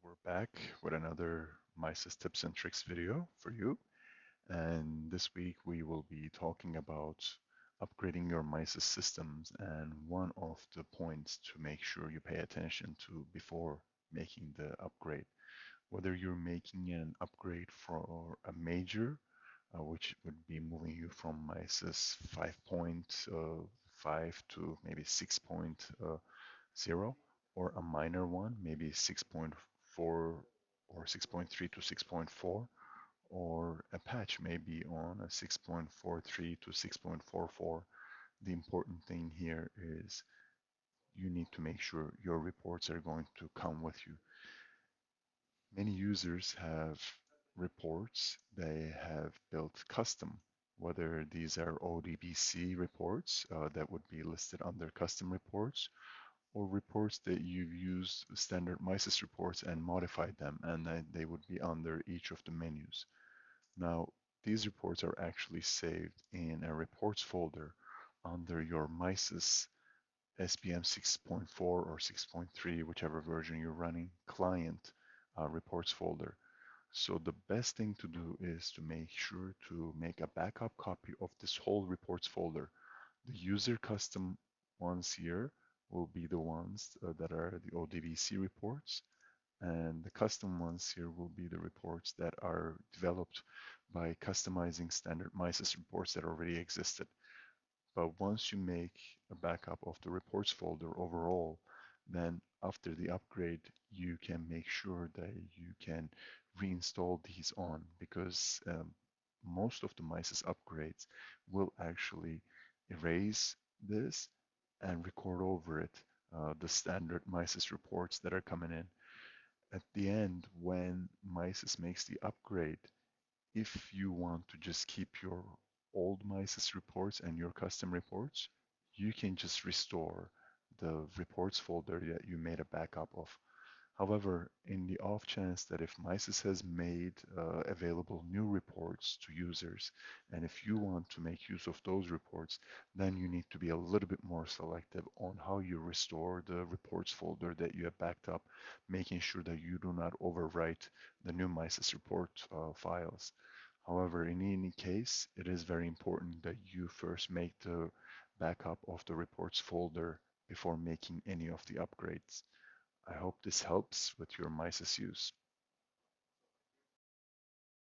We're back with another MISys tips and tricks video for you. And this week we will be talking about upgrading your MISys systems and one of the points to make sure you pay attention to before making the upgrade. Whether you're making an upgrade for a major, which would be moving you from MISys 5.5 to maybe 6.0, or a minor one, maybe 6.4 or 6.3 to 6.4, or a patch maybe on a 6.43 to 6.44. The important thing here is you need to make sure your reports are going to come with you. Many users have reports they have built custom, whether these are ODBC reports that would be listed under custom reports, or reports that you've used standard MISys reports and modified them, and they would be under each of the menus. Now, these reports are actually saved in a reports folder under your MISys SPM 6.4 or 6.3, whichever version you're running, client reports folder. So the best thing to do is to make sure to make a backup copy of this whole reports folder. The user custom ones here will be the ones that are the ODBC reports, and the custom ones here will be the reports that are developed by customizing standard MISys reports that already existed. But once you make a backup of the reports folder overall, then after the upgrade, you can make sure that you can reinstall these on, because most of the MISys upgrades will actually erase this and record over it the standard MISys reports that are coming in. At the end, when MISys makes the upgrade, if you want to just keep your old MISys reports and your custom reports, you can just restore the reports folder that you made a backup of. However, in the off chance that if MISys has made available new reports to users, and if you want to make use of those reports, then you need to be a little bit more selective on how you restore the reports folder that you have backed up, making sure that you do not overwrite the new MISys report files. However, in any case, it is very important that you first make the backup of the reports folder before making any of the upgrades. I hope this helps with your MISys use.